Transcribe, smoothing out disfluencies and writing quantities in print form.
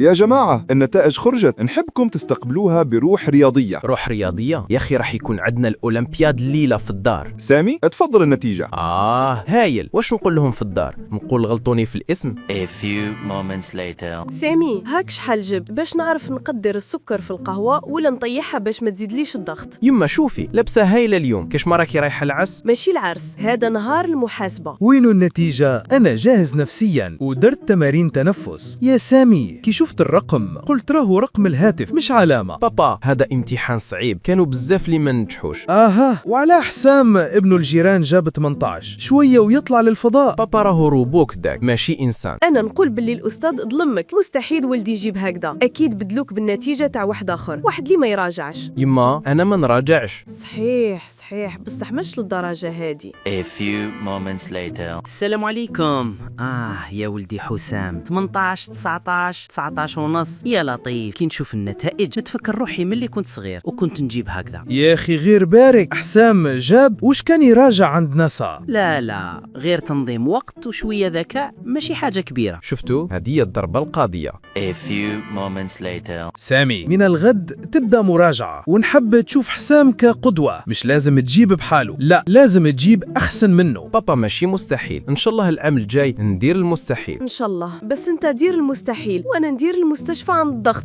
يا جماعة النتائج خرجت، نحبكم تستقبلوها بروح رياضية. روح رياضية؟ يا أخي رح يكون عندنا الأولمبياد الليلة في الدار. سامي اتفضل النتيجة. هايل. واش نقول لهم في الدار؟ نقول غلطوني في الاسم؟ A few moments later. سامي هاك شحال جبت باش نعرف نقدر السكر في القهوة ولا نطيحها باش ما تزيدليش الضغط؟ يما شوفي لابسة هايلة اليوم، كاش ما راكي رايحة العس؟ ماشي العرس، هذا نهار المحاسبة. وينو النتيجة؟ أنا جاهز نفسيا ودرت تمارين تنفس. يا سامي كي شفت الرقم قلت راهو رقم الهاتف مش علامة. بابا هذا امتحان صعيب، كانوا بزاف اللي ما نجحوش. وعلى حسام ابن الجيران جاب 18 شوية ويطلع للفضاء. بابا راهو روبوك داك ماشي إنسان. أنا نقول باللي الأستاذ ظلمك، مستحيل ولدي يجيب هكذا، أكيد بدلوك بالنتيجة تاع واحد آخر، واحد اللي ما يراجعش. يما أنا ما نراجعش. صحيح بصح مش للدرجة هادي. A few moments later. السلام عليكم. يا ولدي حسام 18 19 ونص. يا لطيف كي نشوف النتائج نتفكر روحي ملي كنت صغير وكنت نجيب هكذا. يا أخي غير بارك، حسام جاب وش كان يراجع عند ناسا. لا غير تنظيم وقت وشوية ذكاء، ماشي حاجة كبيرة. شفتوا هذه هي الضربة القاضية. A few moments later. سامي من الغد تبدأ مراجعة، ونحب تشوف حسام كقدوة، مش لازم تجيب بحاله، لا لازم تجيب أحسن منه. بابا ماشي مستحيل، إن شاء الله العام الجاي ندير المستحيل. إن شاء الله، بس أنت دير المستحيل وأنا ندير المستشفى عند الضغط.